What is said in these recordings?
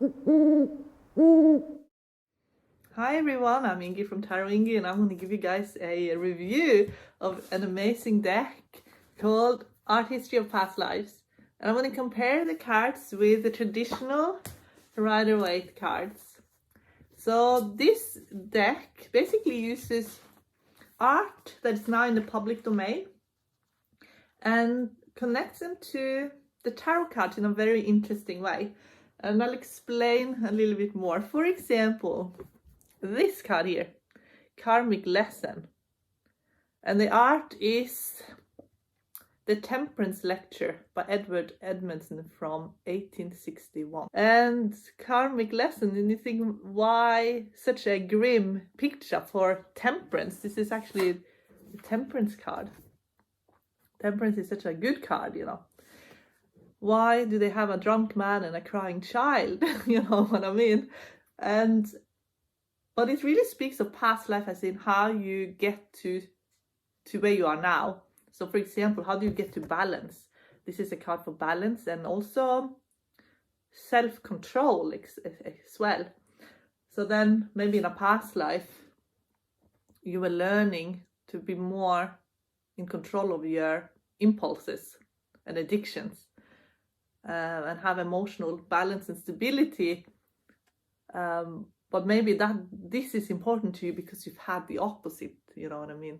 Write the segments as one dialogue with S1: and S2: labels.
S1: Hi everyone, I'm Ingi from Tarot Ingi, and I'm going to give you guys a review of an amazing deck called Art History of Past Lives. And I'm going to compare the cards with the traditional Rider-Waite cards. So this deck basically uses art that is now in the public domain and connects them to the tarot cards in a very interesting way. And I'll explain a little bit more. For example, this card here, Karmic Lesson. And the art is The Temperance Lecture by Edward Edmondson from 1861. And Karmic Lesson, and you think, why such a grim picture for temperance? This is actually a temperance card. Temperance is such a good card, you know. Why do they have a drunk man and a crying child? You know what I mean? But it really speaks of past life, as in how you get to where you are now. So for example, how do you get to balance? This is a card for balance and also self-control as well. So then maybe in a past life, you were learning to be more in control of your impulses and addictions, and have emotional balance and stability. But maybe this is important to you because you've had the opposite, you know what I mean?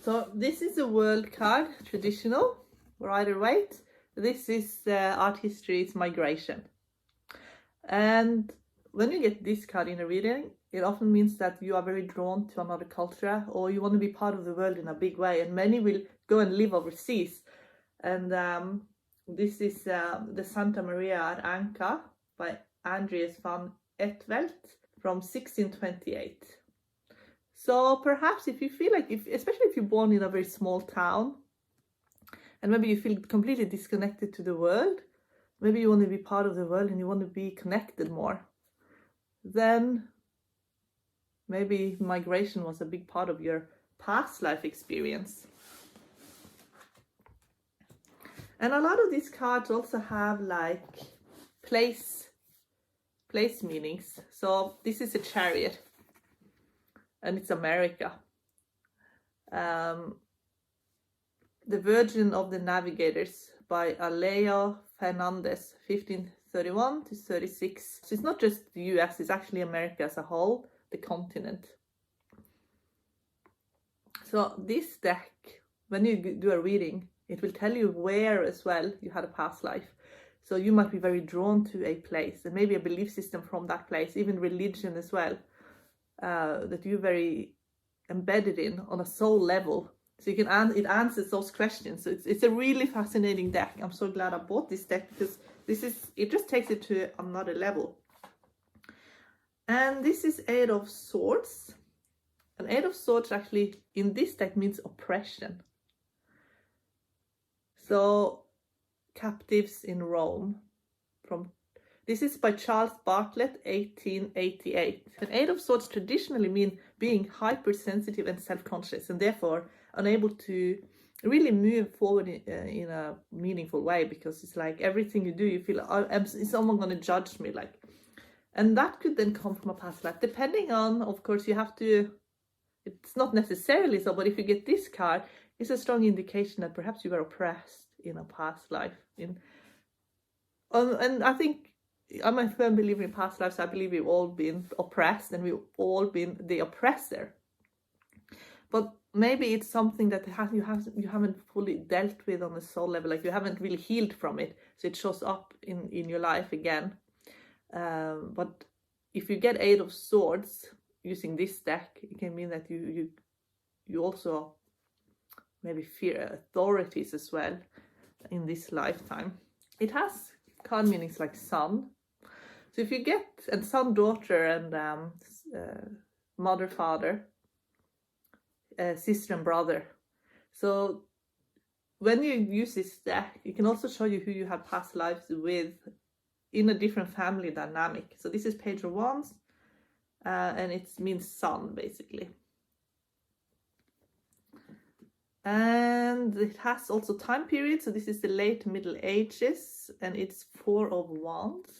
S1: So this is a world card, traditional, Rider-Waite. This is art history, it's migration. And when you get this card in a reading, it often means that you are very drawn to another culture, or you want to be part of the world in a big way, and many will go and live overseas. And this is the Santa Maria at Anka by Andries van Etveldt from 1628. So perhaps if you feel like, especially if you're born in a very small town, and maybe you feel completely disconnected to the world, maybe you want to be part of the world and you want to be connected more, then maybe migration was a big part of your past life experience. And a lot of these cards also have like place meanings. So this is a Chariot, and it's America. The Virgin of the Navigators by Alejo Fernandez, 1531 to 36. So it's not just the US, it's actually America as a whole, the continent. So this deck, when you do a reading, it will tell you where as well you had a past life. So you might be very drawn to a place, and maybe a belief system from that place, even religion as well, that you're very embedded in on a soul level. So it answers those questions. So it's a really fascinating deck. I'm so glad I bought this deck, because it just takes it to another level. And this is Eight of Swords. And Eight of Swords actually in this deck means oppression. So Captives in Rome. This is by Charles Bartlett, 1888. And Eight of Swords traditionally mean being hypersensitive and self-conscious, and therefore unable to really move forward in a meaningful way, because it's like everything you do, you feel, is someone going to judge me? Like, and that could then come from a past life, depending on, of course, you have to, it's not necessarily so, but if you get this card, it's a strong indication that perhaps you were oppressed in a past life. And I think I'm a firm believer in past lives. I believe we've all been oppressed and we've all been the oppressor. But maybe it's something that you haven't fully dealt with on a soul level, like you haven't really healed from it, so it shows up in your life again. But if you get Eight of Swords using this deck, it can mean that you also maybe fear authorities as well in this lifetime. It has card meanings like son. So if you get, and son, daughter, and mother, father, sister and brother. So when you use this deck, it can also show you who you have past lives with in a different family dynamic. So this is Page of Wands, and it means son, basically. And it has also time period. So this is the late Middle Ages, and it's Four of Wands.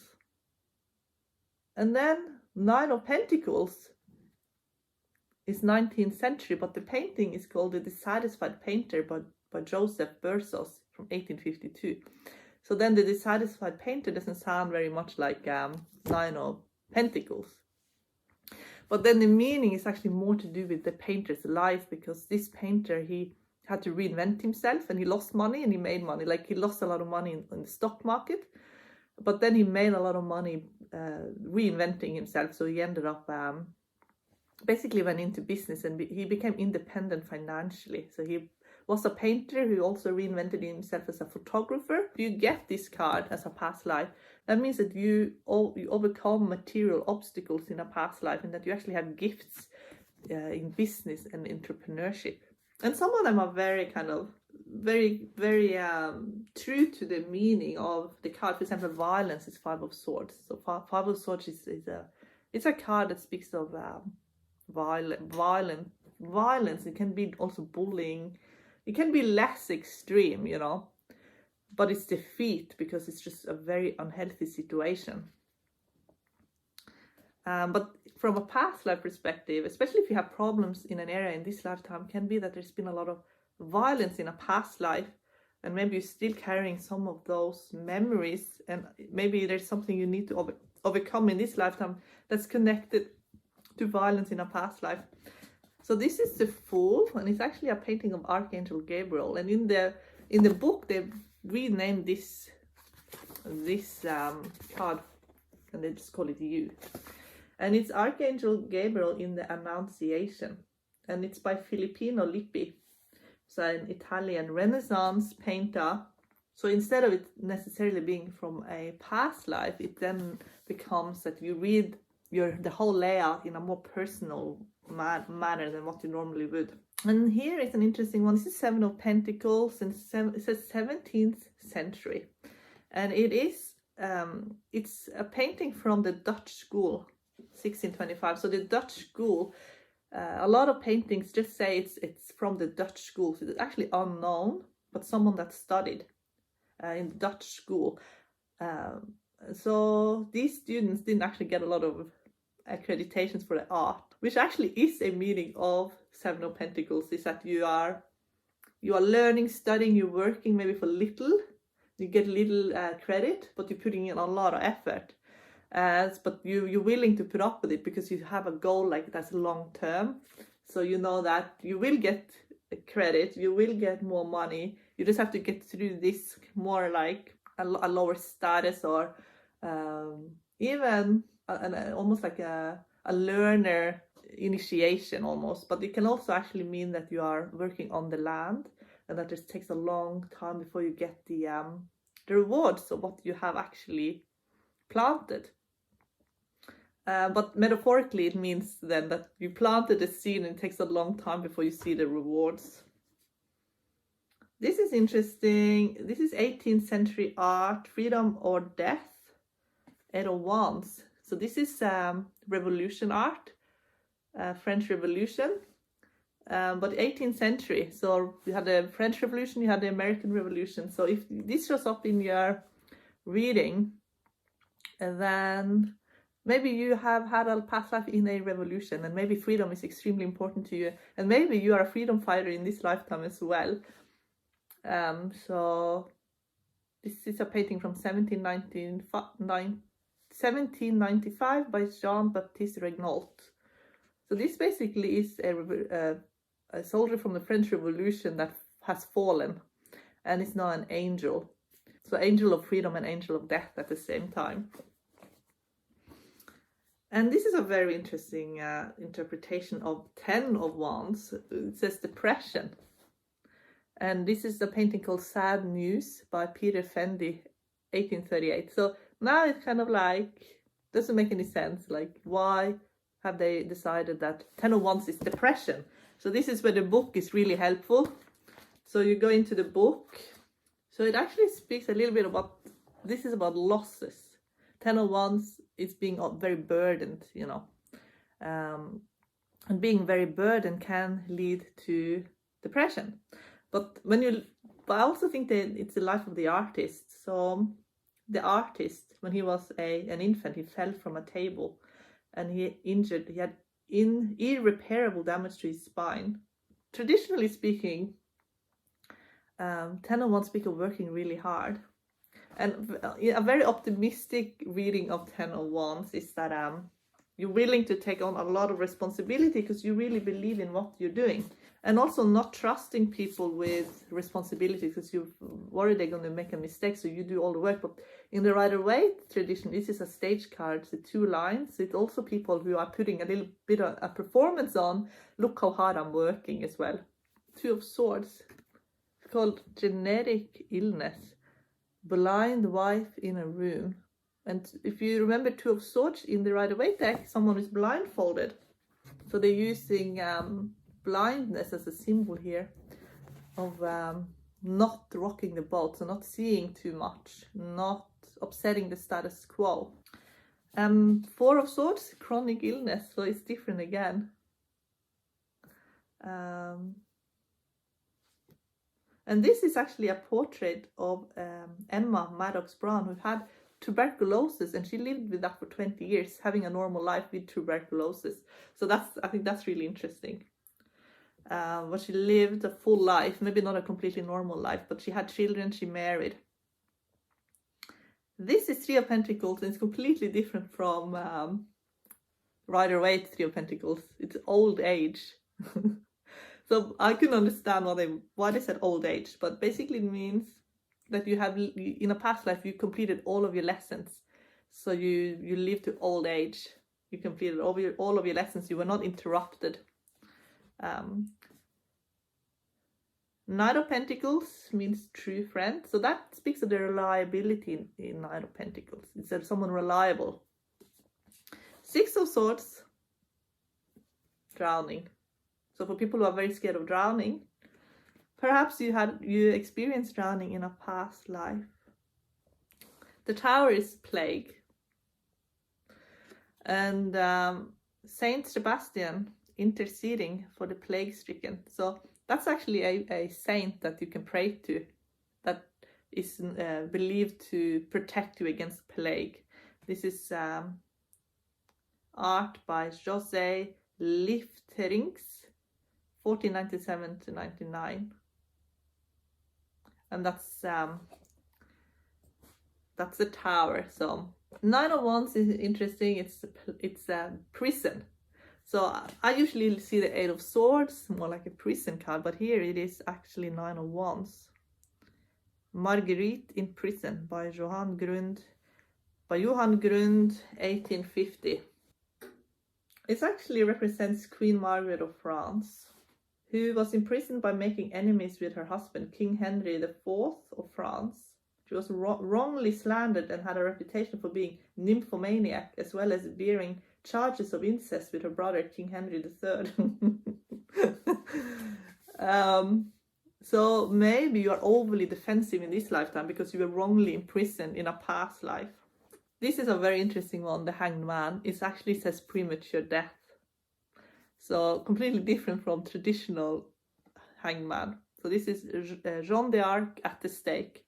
S1: And then Nine of Pentacles is 19th century, but the painting is called The Dissatisfied Painter by Joseph Bersos from 1852. So then the dissatisfied painter doesn't sound very much like Nine of Pentacles. But then the meaning is actually more to do with the painter's life, because this painter, he had to reinvent himself, and he lost money and he made money. Like, he lost a lot of money in the stock market, but then he made a lot of money reinventing himself. So he ended up basically went into business, and he became independent financially. So he was a painter who also reinvented himself as a photographer. If you get this card as a past life, that means that you overcome material obstacles in a past life, and that you actually have gifts in business and entrepreneurship. And some of them are very kind of very true to the meaning of the card. For example, violence is Five of Swords. So Five of Swords is a card that speaks of violence. It can be also bullying. It can be less extreme, you know, but it's defeat, because it's just a very unhealthy situation. But from a past life perspective, especially if you have problems in an area in this lifetime, can be that there's been a lot of violence in a past life, and maybe you're still carrying some of those memories, and maybe there's something you need to overcome in this lifetime that's connected to violence in a past life. So this is the Fool, and it's actually a painting of Archangel Gabriel. And in the book, they've renamed this card, and they just call it You. And it's Archangel Gabriel in the Annunciation, and it's by Filippino Lippi, so an Italian Renaissance painter. So instead of it necessarily being from a past life, it then becomes that you read the whole layout in a more personal manner than what you normally would. And here is an interesting one. This is Seven of Pentacles, and it says 17th century, and it is it's a painting from the Dutch school, 1625. So the Dutch school, a lot of paintings just say it's from the Dutch school. So it's actually unknown, but someone that studied in the Dutch school. So these students didn't actually get a lot of accreditations for the art, which actually is a meaning of Seven of Pentacles, is that you are learning, studying, you're working maybe for little, you get little credit, but you're putting in a lot of effort. But you're willing to put up with it because you have a goal like that's long term. So you know that you will get credit, you will get more money. You just have to get through this more like a lower status, or even almost like a learner initiation almost. But it can also actually mean that you are working on the land, and that it takes a long time before you get the rewards of what you have actually planted. But metaphorically, it means then that you planted a seed and it takes a long time before you see the rewards. This is interesting. This is 18th century art, Freedom or Death, Eight of Wands. So this is revolution art, French Revolution, but 18th century. So you had the French Revolution, you had the American Revolution. So if this shows up in your reading, then maybe you have had a past life in a revolution, and maybe freedom is extremely important to you, and maybe you are a freedom fighter in this lifetime as well. So this is a painting from 1795 by Jean-Baptiste Regnault. So this basically is a soldier from the French Revolution that has fallen and is now an angel. So angel of freedom and angel of death at the same time. And this is a very interesting interpretation of 10 of Wands. It says depression. And this is a painting called Sad News by Peter Fendi, 1838. So now it's kind of like, doesn't make any sense. Like, why have they decided that 10 of Wands is depression? So this is where the book is really helpful. So you go into the book. So it actually speaks a little bit about, this is about losses. 10 of Wands is being very burdened, you know. And being very burdened can lead to depression. But I also think that it's the life of the artist. So the artist, when he was an infant, he fell from a table and he had irreparable damage to his spine. Traditionally speaking, 10 of Wands speak of working really hard. And a very optimistic reading of 10 of Wands is that you're willing to take on a lot of responsibility because you really believe in what you're doing. And also not trusting people with responsibility because you're worried they're going to make a mistake, so you do all the work. But in the Rider-Waite tradition, this is a stage card, the 2 lines. It's also people who are putting a little bit of a performance on. Look how hard I'm working as well. 2 of Swords. It's called generic illness. Blind wife in a room. And if you remember 2 of Swords in the Rider-Waite deck, someone is blindfolded. So they're using blindness as a symbol here of not rocking the boat, so not seeing too much, not upsetting the status quo. 4 of Swords, chronic illness, so it's different again. And this is actually a portrait of Emma Maddox Brown, who had tuberculosis, and she lived with that for 20 years, having a normal life with tuberculosis. So I think that's really interesting. But she lived a full life, maybe not a completely normal life, but she had children, she married. This is 3 of Pentacles, and it's completely different from Rider-Waite 3 of Pentacles. It's old age. So I couldn't understand why they said old age, but basically it means that you have, in a past life, you completed all of your lessons. So you live to old age. You completed all of your lessons. You were not interrupted. Knight of Pentacles means true friend. So that speaks of the reliability in Knight of Pentacles. It's someone reliable. 6 of Swords, drowning. So for people who are very scared of drowning, perhaps you experienced drowning in a past life. The Tower is plague. And Saint Sebastian interceding for the plague stricken. So that's actually a saint that you can pray to, that is believed to protect you against plague. This is art by José Lifterings, 1497 to 99. And that's the Tower. So 9 of Wands is interesting. It's a prison. So I usually see the 8 of Swords more like a prison card, but here it is actually 9 of Wands. Marguerite in Prison by Johan Grund, 1850. It actually represents Queen Margaret of France, who was imprisoned by making enemies with her husband, King Henry IV of France. She was wrongly slandered and had a reputation for being nymphomaniac, as well as bearing charges of incest with her brother, King Henry III. So maybe you are overly defensive in this lifetime because you were wrongly imprisoned in a past life. This is a very interesting one, the Hanged Man. It actually says premature death. So completely different from traditional Hanged Man. So this is Jeanne d'Arc at the stake.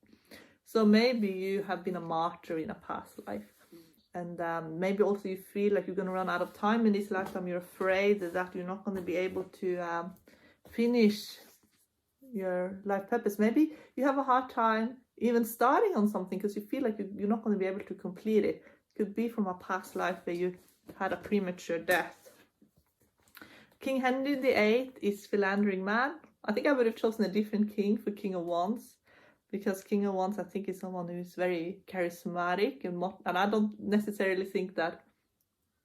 S1: So maybe you have been a martyr in a past life. And maybe also you feel like you're going to run out of time in this lifetime. You're afraid that you're not going to be able to finish your life purpose. Maybe you have a hard time even starting on something because you feel like you're not going to be able to complete it. It could be from a past life where you had a premature death. King Henry VIII is philandering man. I think I would have chosen a different king for King of Wands, because King of Wands, I think, is someone who's very charismatic, and I don't necessarily think that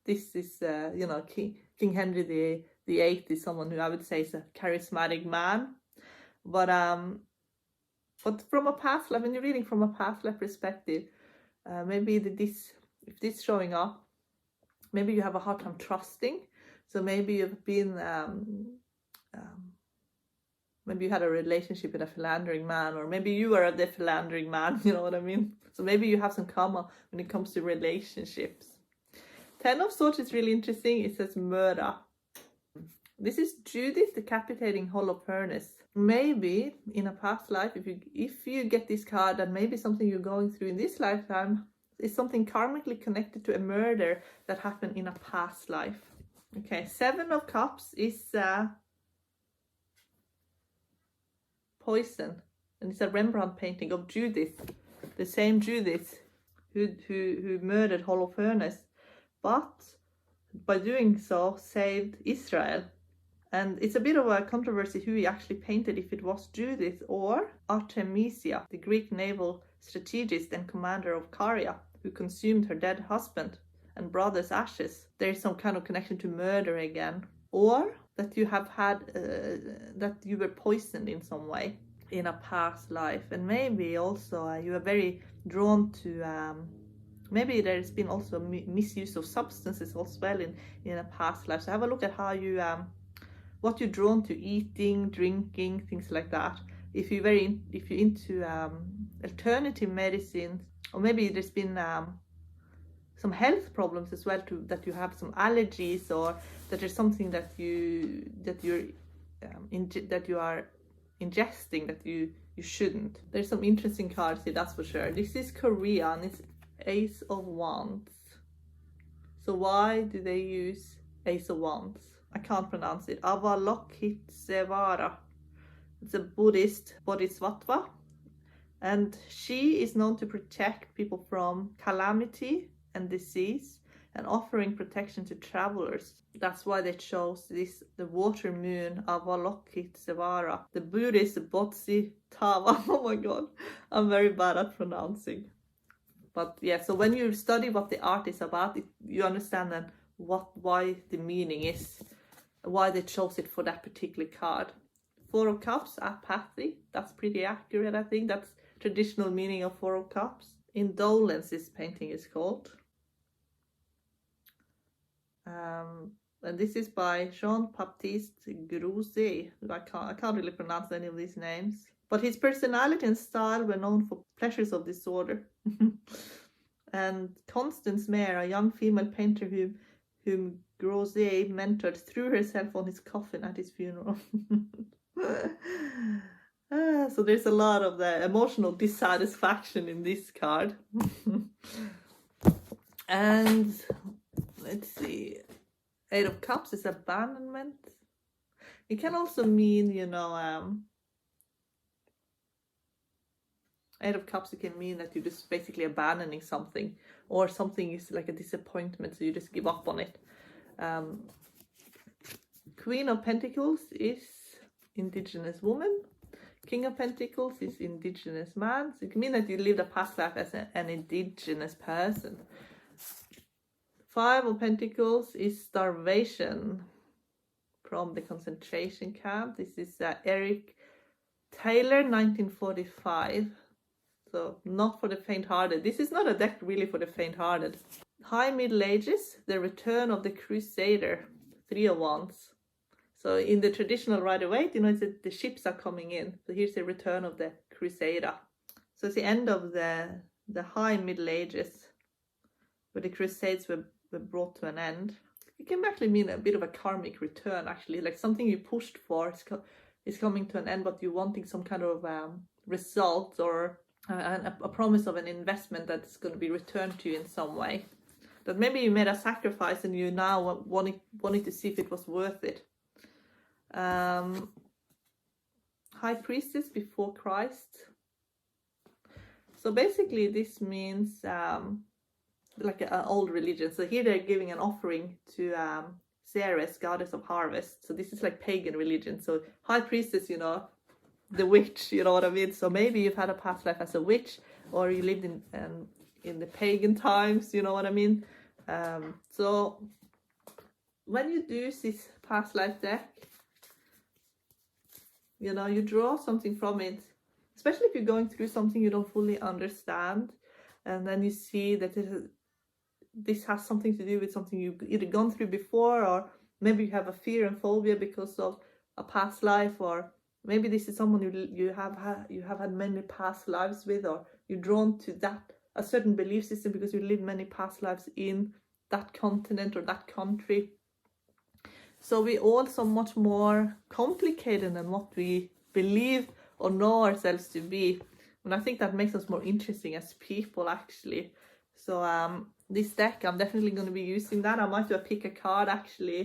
S1: this is, King Henry VIII is someone who I would say is a charismatic man. But from a past life, when you're reading from a past life perspective, maybe if this showing up, maybe you have a hard time trusting. So maybe you've been maybe you had a relationship with a philandering man, or maybe you are the philandering man, you know what I mean? So maybe you have some karma when it comes to relationships. 10 of Swords is really interesting. It says murder. This is Judith decapitating Holofernes. maybe in a past life, if you get this card, that maybe something you're going through in this lifetime is something karmically connected to a murder that happened in a past life. Okay, 7 of Cups is poison, and it's a Rembrandt painting of Judith, the same Judith who murdered Holofernes, but by doing so saved Israel. And it's a bit of a controversy who he actually painted, if it was Judith or Artemisia, the Greek naval strategist and commander of Caria, who consumed her dead husband and brother's ashes. There is some kind of connection to murder again, or that you have had that you were poisoned in some way in a past life, and maybe also you are very drawn to maybe there's been also misuse of substances as well in a past life. So have a look at how you what you're drawn to, eating, drinking, things like that. If you're into alternative medicine, or maybe there's been some health problems as well, that you have some allergies, or that there's something that you are ingesting that you shouldn't. There's some interesting cards here, that's for sure. This is Korean, it's Ace of Wands. So why do they use Ace of Wands? I can't pronounce it. Avalokitesvara. It's a Buddhist bodhisattva, and she is known to protect people from calamity and disease and offering protection to travelers. That's why they chose this, the water moon Avalokitesvara, the Buddhist Bodhisattva. Oh my god, I'm very bad at pronouncing. But yeah, so when you study what the art is about, you understand then why the meaning is, why they chose it for that particular card. 4 of Cups, apathy. That's pretty accurate, I think. That's traditional meaning of 4 of Cups. Indolence, this painting is called. And this is by Jean-Baptiste Grosset. I can't really pronounce any of these names. But his personality and style were known for pleasures of disorder. And Constance Mayer, a young female painter whom Grosset mentored, threw herself on his coffin at his funeral. So there's a lot of the emotional dissatisfaction in this card. And let's see, 8 of Cups is abandonment. It can also mean, 8 of Cups, it can mean that you're just basically abandoning something, or something is like a disappointment, so you just give up on it. Queen of Pentacles is indigenous woman. King of Pentacles is indigenous man. So it can mean that you lived a past life as an indigenous person. 5 of Pentacles is starvation from the concentration camp. This is Eric Taylor, 1945. So not for the faint-hearted. This is not a deck really for the faint-hearted. High Middle Ages, the return of the Crusader, 3 of Wands. So in the traditional Rider-Waite, it's that the ships are coming in. So here's the return of the Crusader. So it's the end of the High Middle Ages, where the Crusades were brought to an end. It can actually mean a bit of a karmic return, actually, like something you pushed for is coming to an end, but you're wanting some kind of result, or a promise of an investment that's going to be returned to you in some way. That maybe you made a sacrifice and you now wanted to see if it was worth it. High Priestess before Christ. So basically this means like an old religion. So here they're giving an offering to Ceres, goddess of harvest. So this is like pagan religion. So High Priestess, the witch, you know what I mean? So maybe you've had a past life as a witch, or you lived in the pagan times, you know what I mean? So when you do this past life deck, you draw something from it, especially if you're going through something you don't fully understand, and then you see that this has something to do with something you've either gone through before, or maybe you have a fear and phobia because of a past life, or maybe this is someone you have had many past lives with, or you're drawn to a certain belief system because you lived many past lives in that continent or that country. So we're all so much more complicated than what we believe or know ourselves to be. And I think that makes us more interesting as people, actually. So this deck, I'm definitely going to be using that. I might do a pick a card, actually,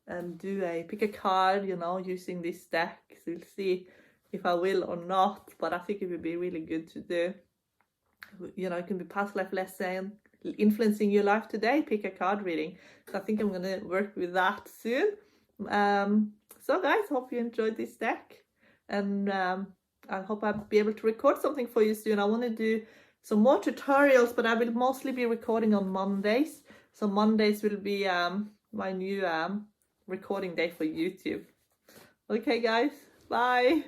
S1: and do a pick a card, you know, using this deck. So we'll see if I will or not, but I think it would be really good to do. You know, it can be past life lesson, influencing your life today, pick a card reading. So I think I'm going to work with that soon. So guys, hope you enjoyed this deck, and I hope I'll be able to record something for you soon. I want to do some more tutorials, but I will mostly be recording on Mondays. So Mondays will be my new recording day for YouTube. Okay guys, bye.